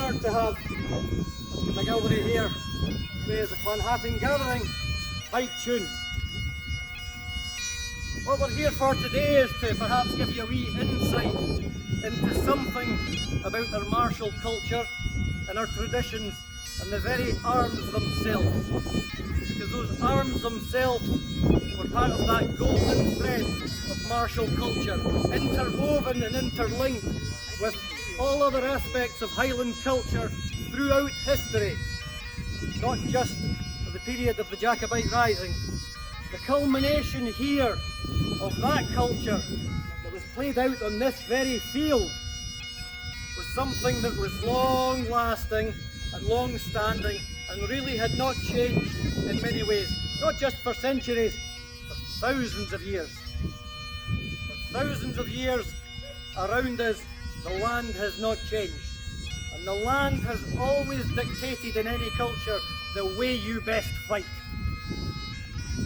honoured to have the gallery here today as a Clanhatton gathering, Pipe Tune. What we're here for today is to perhaps give you a wee insight into something about our martial culture and our traditions and the very arms themselves. Because those arms themselves were part of that golden thread of martial culture, interwoven and interlinked with all other aspects of Highland culture throughout history, not just at the period of the Jacobite Rising. The culmination here of that culture that was played out on this very field was something that was long lasting and long standing and really had not changed in many ways, not just for centuries, but thousands of years. For thousands of years around us, the land has not changed. And the land has always dictated in any culture the way you best fight.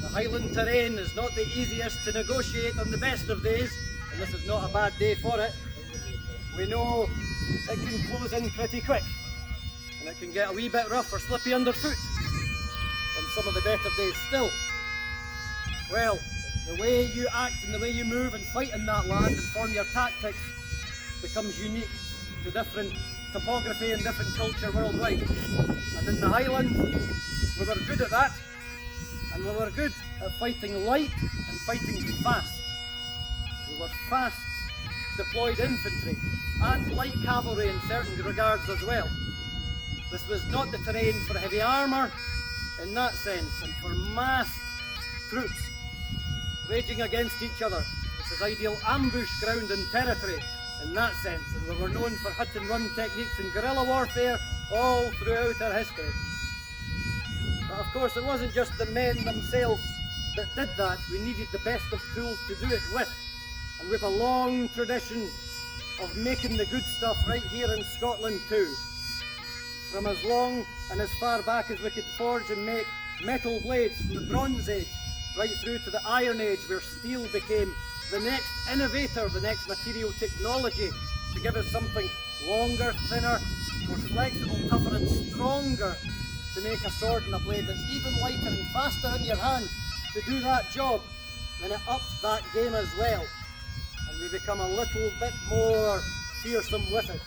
The Highland terrain is not the easiest to negotiate on the best of days, and this is not a bad day for it. We know it can close in pretty quick, and it can get a wee bit rough or slippy underfoot on some of the better days still. Well, the way you act and the way you move and fight in that land and form your tactics becomes unique to different topography and different culture worldwide. And in the Highlands, we were good at that, and we were good at fighting light and fighting fast. We were fast deployed infantry and light cavalry in certain regards as well. This was not the terrain for heavy armour in that sense, and for massed troops raging against each other. This is ideal ambush ground and territory in that sense, and we were known for hit and run techniques and guerrilla warfare all throughout our history. But of course it wasn't just the men themselves that did that. We needed the best of tools to do it with, and we have a long tradition of making the good stuff right here in Scotland too. From as long and as far back as we could forge and make metal blades from the Bronze Age right through to the Iron Age, where steel became the next innovator, the next material technology to give us something longer, thinner, more flexible, tougher and stronger to make a sword and a blade that's even lighter and faster in your hand to do that job. Then it upped that game as well, and we become a little bit more fearsome with it.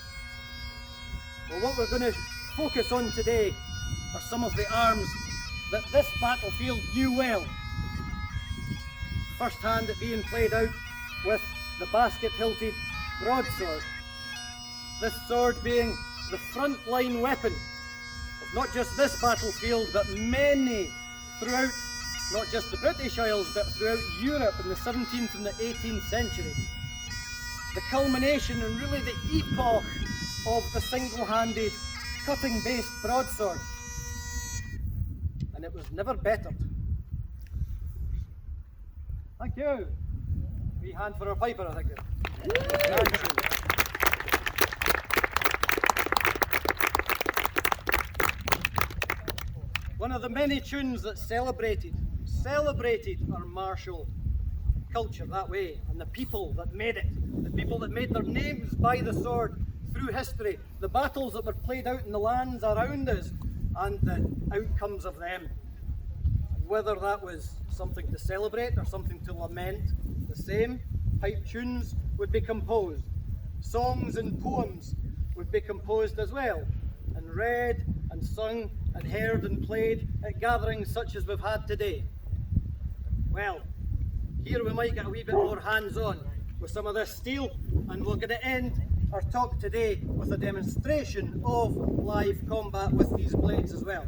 Well, what we're going to focus on today are some of the arms that this battlefield knew well. First hand it being played out with the basket-hilted broadsword. This sword being the front line weapon of not just this battlefield, but many throughout not just the British Isles, but throughout Europe in the 17th and the 18th century. The culmination and really the epoch of the single-handed cutting-based broadsword. And it was never bettered. Thank you. Wee hand for our piper, I think. One of the many tunes that celebrated our martial culture that way, and the people that made it, the people that made their names by the sword through history, the battles that were played out in the lands around us, and the outcomes of them. And whether that was something to celebrate or something to lament, the same pipe tunes would be composed. Songs and poems would be composed as well, and read and sung and heard and played at gatherings such as we've had today. Well, here we might get a wee bit more hands-on with some of this steel, and we're going to end our talk today with a demonstration of live combat with these blades as well.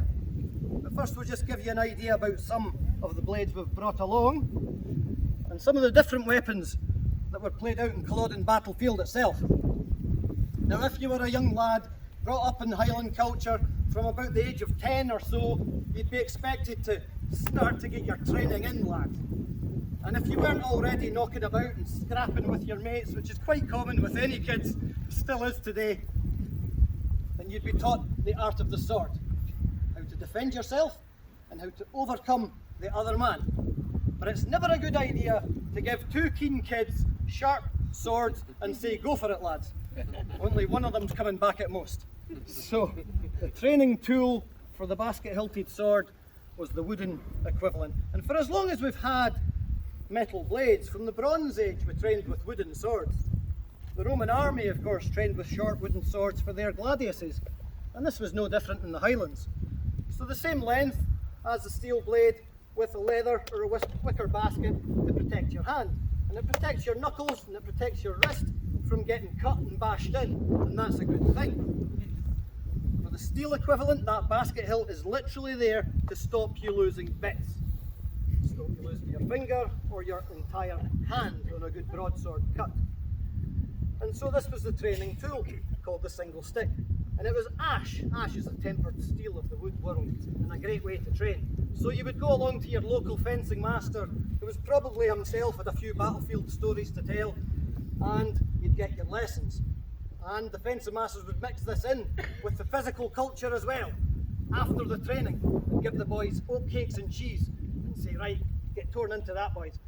But first we'll just give you an idea about some of the blades we've brought along and some of the different weapons that were played out in Culloden battlefield itself. Now, if you were a young lad brought up in Highland culture from about the age of 10 or so, you'd be expected to start to get your training in, lad. And if you weren't already knocking about and scrapping with your mates, which is quite common with any kids, still is today, then you'd be taught the art of the sword, how to defend yourself and how to overcome the other man. But it's never a good idea to give two keen kids sharp swords and say, go for it, lads. Only one of them's coming back at most. So the training tool for the basket-hilted sword was the wooden equivalent. And for as long as we've had metal blades, from the Bronze Age we trained with wooden swords. The Roman army, of course, trained with short wooden swords for their gladiuses, and this was no different in the Highlands. So the same length as the steel blade with a leather or a wicker basket to protect your hand. And it protects your knuckles and it protects your wrist from getting cut and bashed in, and that's a good thing. For the steel equivalent, that basket hilt is literally there to stop you losing bits. Stop you losing your finger or your entire hand on a good broadsword cut. And so this was the training tool called the single stick. And it was ash. Ash is the tempered steel of the wood world and a great way to train. So you would go along to your local fencing master, who was probably himself had a few battlefield stories to tell, and you'd get your lessons. And the fencing masters would mix this in with the physical culture as well. After the training, they'd give the boys oat cakes and cheese and say, right, get torn into that, boys.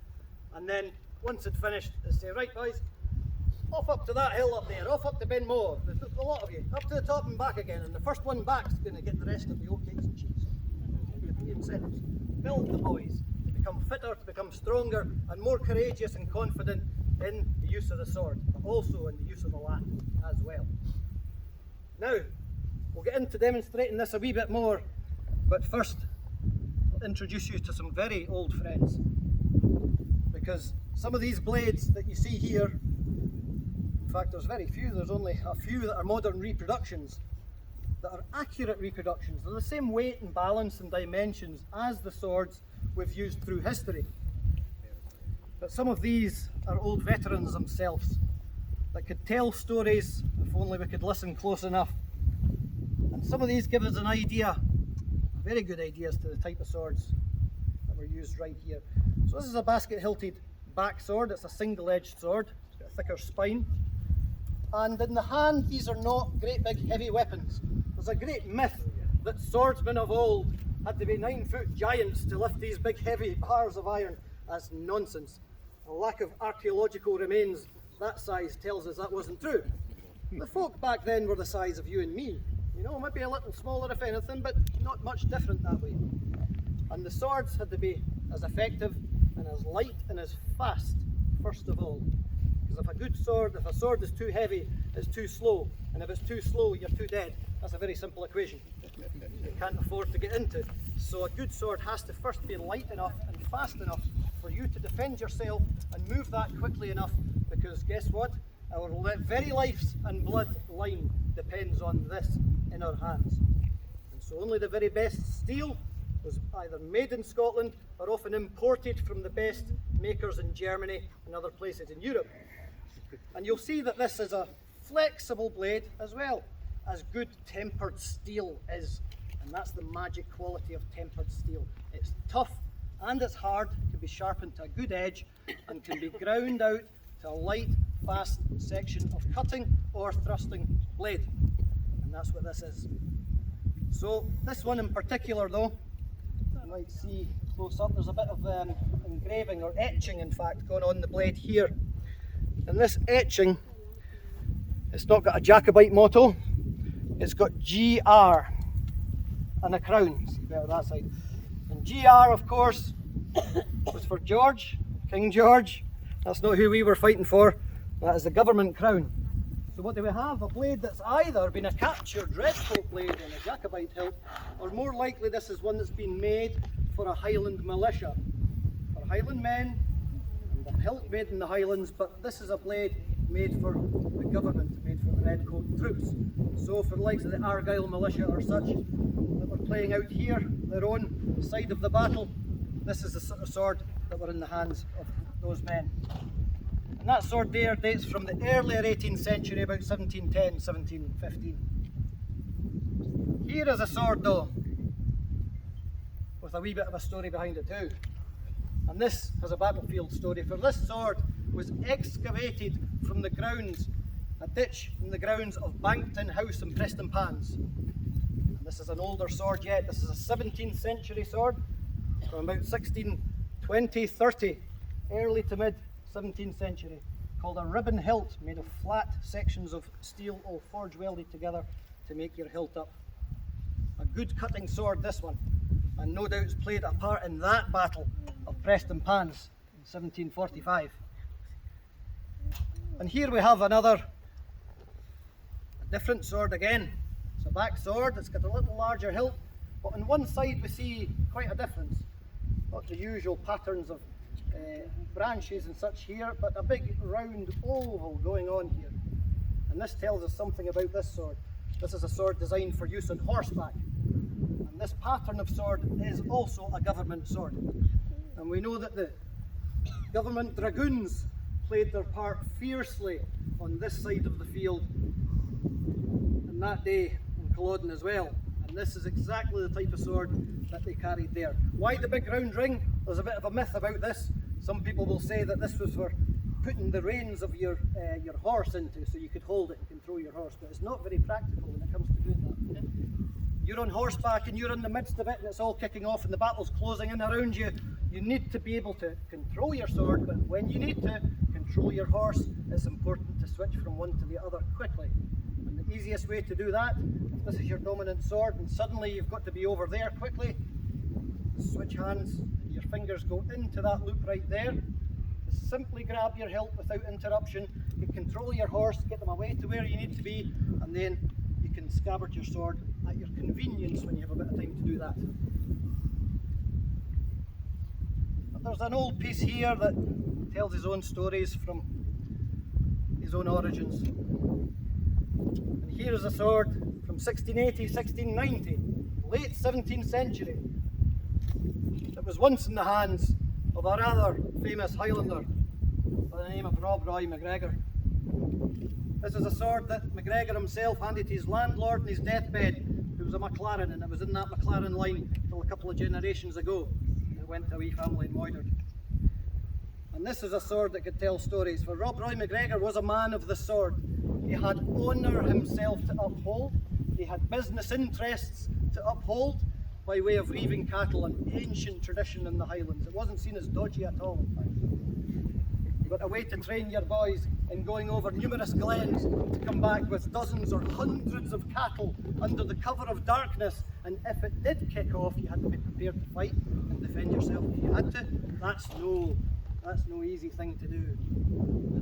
And then once it's finished, they'd say, right, boys, off up to that hill up there, off up to Benmore, a lot of you, up to the top and back again, and the first one back's going to get the rest of the oat cakes and cheese. The incentives. Build the boys to become fitter, to become stronger, and more courageous and confident in the use of the sword, but also in the use of the land as well. Now, we'll get into demonstrating this a wee bit more, but first, I'll introduce you to some very old friends, because some of these blades that you see here, in fact, there's very few, there's only a few that are modern reproductions, that are accurate reproductions. They're the same weight and balance and dimensions as the swords we've used through history. But some of these are old veterans themselves that could tell stories if only we could listen close enough. And some of these give us an idea, very good ideas to the type of swords that were used right here. So this is a basket-hilted back sword. It's a single-edged sword. It's got a thicker spine. And in the hand, these are not great big heavy weapons. There's a great myth that swordsmen of old had to be 9-foot giants to lift these big heavy bars of iron. That's nonsense. A lack of archaeological remains that size tells us that wasn't true. The folk back then were the size of you and me. You know, maybe a little smaller if anything, but not much different that way. And the swords had to be as effective and as light and as fast, first of all. Because if a sword is too heavy, it's too slow. And if it's too slow, you're too dead. That's a very simple equation you can't afford to get into. So a good sword has to first be light enough and fast enough for you to defend yourself and move that quickly enough, because guess what? Our very lives and blood line depends on this in our hands. And so only the very best steel was either made in Scotland or often imported from the best makers in Germany and other places in Europe. And you'll see that this is a flexible blade as well as good tempered steel is. And that's the magic quality of tempered steel. It's tough and it's hard, can be sharpened to a good edge and can be ground out to a light, fast section of cutting or thrusting blade. And that's what this is. So this one in particular though, you might see close up, there's a bit of engraving or etching in fact going on the blade here. And this etching, it's not got a Jacobite motto, it's got GR and a crown, see better that side. And GR of course was for George, King George. That's not who we were fighting for, that is the government crown. So what do we have? A blade that's either been a captured Redcoat blade and a Jacobite hilt, or more likely this is one that's been made for a Highland militia. For Highland men, and the hilt made in the Highlands, but this is a blade made for the government, made for the Redcoat troops. So for the likes of the Argyll militia or such, that were playing out here, their own side of the battle, this is the sort of sword that were in the hands of those men. And that sword there dates from the earlier 18th century, about 1710, 1715. Here is a sword though, with a wee bit of a story behind it too. And this has a battlefield story, for this sword was excavated from the grounds, a ditch in the grounds of Bankton House in Prestonpans. And this is an older sword yet, this is a 17th century sword, from about 1620, 30, early to mid 17th century, called a ribbon hilt, made of flat sections of steel all forge welded together to make your hilt up. A good cutting sword, this one, and no doubt it's played a part in that battle of Prestonpans in 1745. And here we have a different sword again. It's a back sword, it's got a little larger hilt, but on one side we see quite a difference. Not the usual patterns of branches and such here, but a big round oval going on here. And this tells us something about this sword. This is a sword designed for use on horseback. And this pattern of sword is also a government sword. And we know that the government dragoons played their part fiercely on this side of the field on that day in Culloden as well. And this is exactly the type of sword that they carried there. Why the big round ring? There's a bit of a myth about this. Some people will say that this was for putting the reins of your horse into, so you could hold it and control your horse, but it's not very practical when it comes to doing that. You're on horseback and you're in the midst of it and it's all kicking off and the battle's closing in around you. You need to be able to control your sword, but when you need to control your horse, it's important to switch from one to the other quickly. And the easiest way to do that, if this is your dominant sword and suddenly you've got to be over there quickly, switch hands and your fingers go into that loop right there. Simply grab your hilt without interruption, you control your horse, get them away to where you need to be, and then you can scabbard your sword at your convenience when you have a bit of time to do that. But there's an old piece here that tells his own stories from his own origins. And here is a sword from 1680, 1690, late 17th century. It was once in the hands of a rather famous Highlander by the name of Rob Roy MacGregor. This is a sword that MacGregor himself handed to his landlord on his deathbed, who was a McLaren, and it was in that McLaren line till a couple of generations ago. It went to a wee family in Moydart. And this is a sword that could tell stories, for Rob Roy MacGregor was a man of the sword. He had honour himself to uphold, he had business interests to uphold, by way of reaving cattle, an ancient tradition in the Highlands. It wasn't seen as dodgy at all, in fact. You got a way to train your boys in going over numerous glens to come back with dozens or hundreds of cattle under the cover of darkness, and if it did kick off, you had to be prepared to fight and defend yourself if you had to. That's no easy thing to do.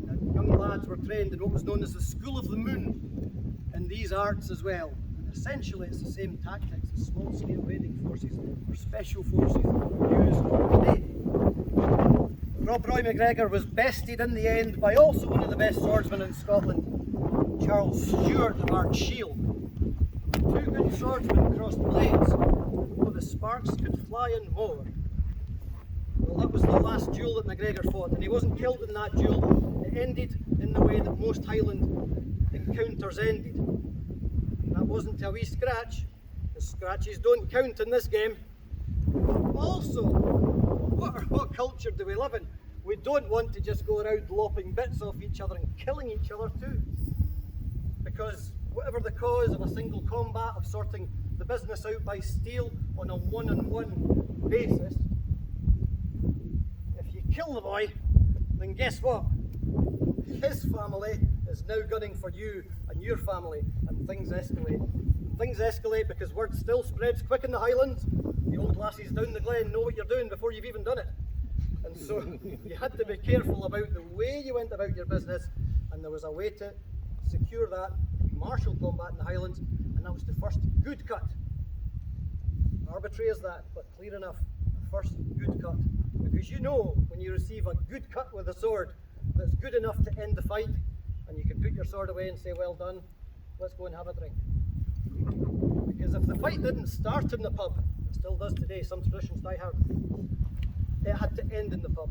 And the young lads were trained in what was known as the School of the Moon in these arts as well. Essentially, it's the same tactics as small-scale raiding forces or special forces used today. Rob Roy MacGregor was bested in the end by also one of the best swordsmen in Scotland, Charles Stewart of Ardshiel. Two good swordsmen crossed blades, but the sparks could fly and more. Well, that was the last duel that MacGregor fought, and he wasn't killed in that duel. It ended in the way that most Highland encounters ended. That wasn't a wee scratch. The scratches don't count in this game. Also, what culture do we live in? We don't want to just go around lopping bits off each other and killing each other too. Because whatever the cause of a single combat, of sorting the business out by steel on a one-on-one basis, if you kill the boy, then guess what? His family is now gunning for you and your family, and things escalate. Things escalate because word still spreads quick in the Highlands. The old lassies down the glen know what you're doing before you've even done it. And so you had to be careful about the way you went about your business, and there was a way to secure that in martial combat in the Highlands, and that was the first good cut. Arbitrary as that, but clear enough, the first good cut. Because you know when you receive a good cut with a sword that's good enough to end the fight, and you can put your sword away and say, well done, let's go and have a drink. Because if the fight didn't start in the pub, it still does today, some traditions die hard, it had to end in the pub.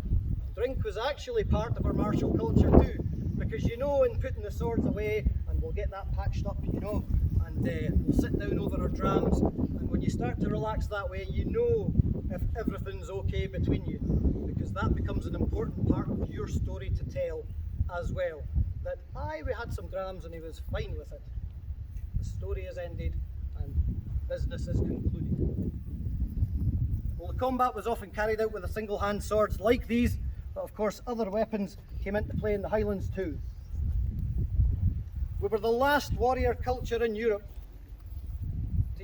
Drink was actually part of our martial culture too, because you know in putting the swords away, and we'll get that patched up, you know, and we'll sit down over our drams, and when you start to relax that way, you know if everything's okay between you, because that becomes an important part of your story to tell as well. That we had some drams and he was fine with it. The story is ended and business is concluded. Well, the combat was often carried out with a single hand swords like these, but of course other weapons came into play in the Highlands too. We were the last warrior culture in Europe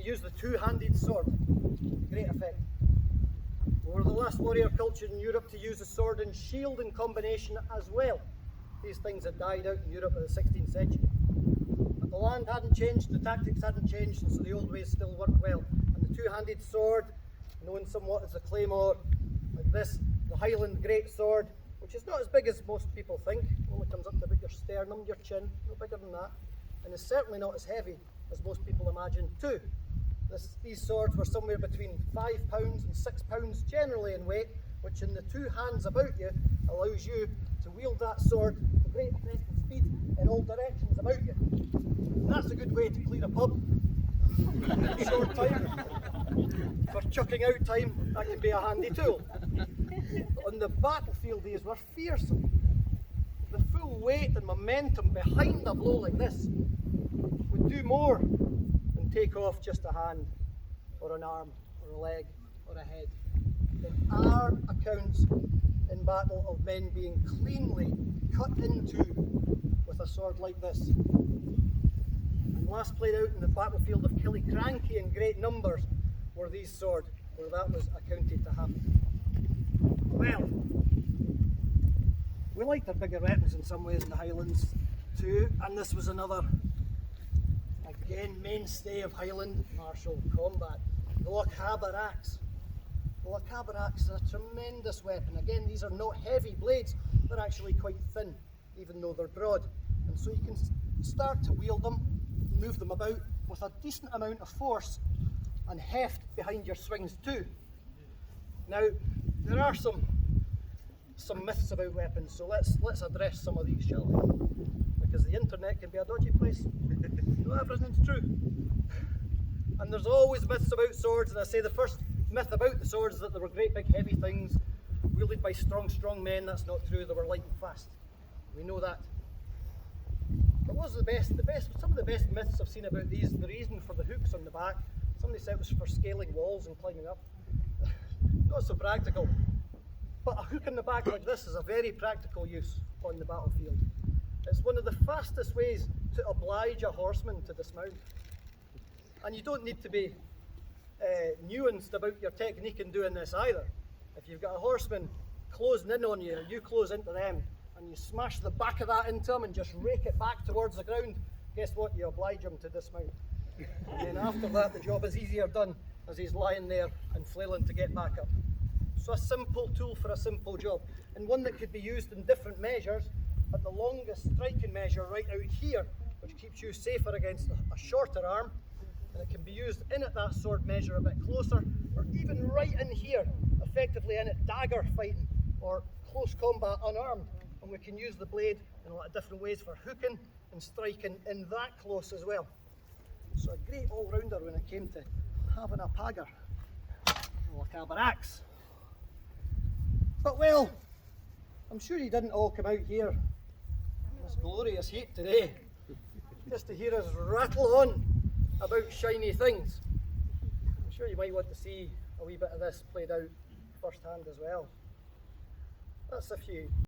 use the two-handed sword. Great effect. We were the last warrior culture in Europe to use the sword and shield in combination as well. These things had died out in Europe in the 16th century. But the land hadn't changed, the tactics hadn't changed, and so the old ways still worked well. And the two-handed sword, known somewhat as the claymore, like this, the Highland great sword, which is not as big as most people think, only comes up to about your sternum, your chin, no bigger than that, and is certainly not as heavy as most people imagine too. These swords were somewhere between £5 and £6 generally in weight, which in the two hands about you allows you to wield that sword with great effect and speed in all directions about you. That's a good way to clear a pub. Short time. For chucking out time, that can be a handy tool. But on the battlefield, these were fearsome. The full weight and momentum behind a blow like this would do more than take off just a hand, or an arm, or a leg, or a head. There are accounts in battle of men being cleanly cut into with a sword like this. And last played out in the battlefield of Killiecrankie in great numbers were these swords, where that was accounted to happen. Well, we liked our bigger weapons in some ways in the Highlands too, and this was another, again, mainstay of Highland martial combat, the Lochaber axe. The Lochaber axe is a tremendous weapon. Again, these are not heavy blades, they're actually quite thin, even though they're broad. And so you can start to wield them, move them about with a decent amount of force and heft behind your swings too. Now, there are some myths about weapons, so let's address some of these, shall we? Because the internet can be a dodgy place. Not everything's true. And there's always myths about swords, and I say the first myth about the swords is that they were great big heavy things wielded by strong men. That's not true. They were light and fast. We know that. But what was some of the best myths I've seen about these, the reason for the hooks on the back, somebody said it was for scaling walls and climbing up. Not so practical. But a hook in the back like this is a very practical use on the battlefield. It's one of the fastest ways to oblige a horseman to dismount. And you don't need to be nuanced about your technique in doing this either. If you've got a horseman closing in on you, or you close into them, and you smash the back of that into him and just rake it back towards the ground, guess what? You oblige him to dismount. And then after that, the job is easier done as he's lying there and flailing to get back up. So a simple tool for a simple job, and one that could be used in different measures, but the longest striking measure right out here, which keeps you safer against a shorter arm, and it can be used in at that sword measure a bit closer, or even right in here, effectively in at dagger fighting, or close combat unarmed, and we can use the blade in a lot of different ways for hooking and striking in that close as well. So a great all-rounder when it came to having a pagger, or a Lochaber axe. But well, I'm sure you didn't all come out here in this glorious heat today just to hear us rattle on about shiny things. I'm sure you might want to see a wee bit of this played out firsthand as well. That's if you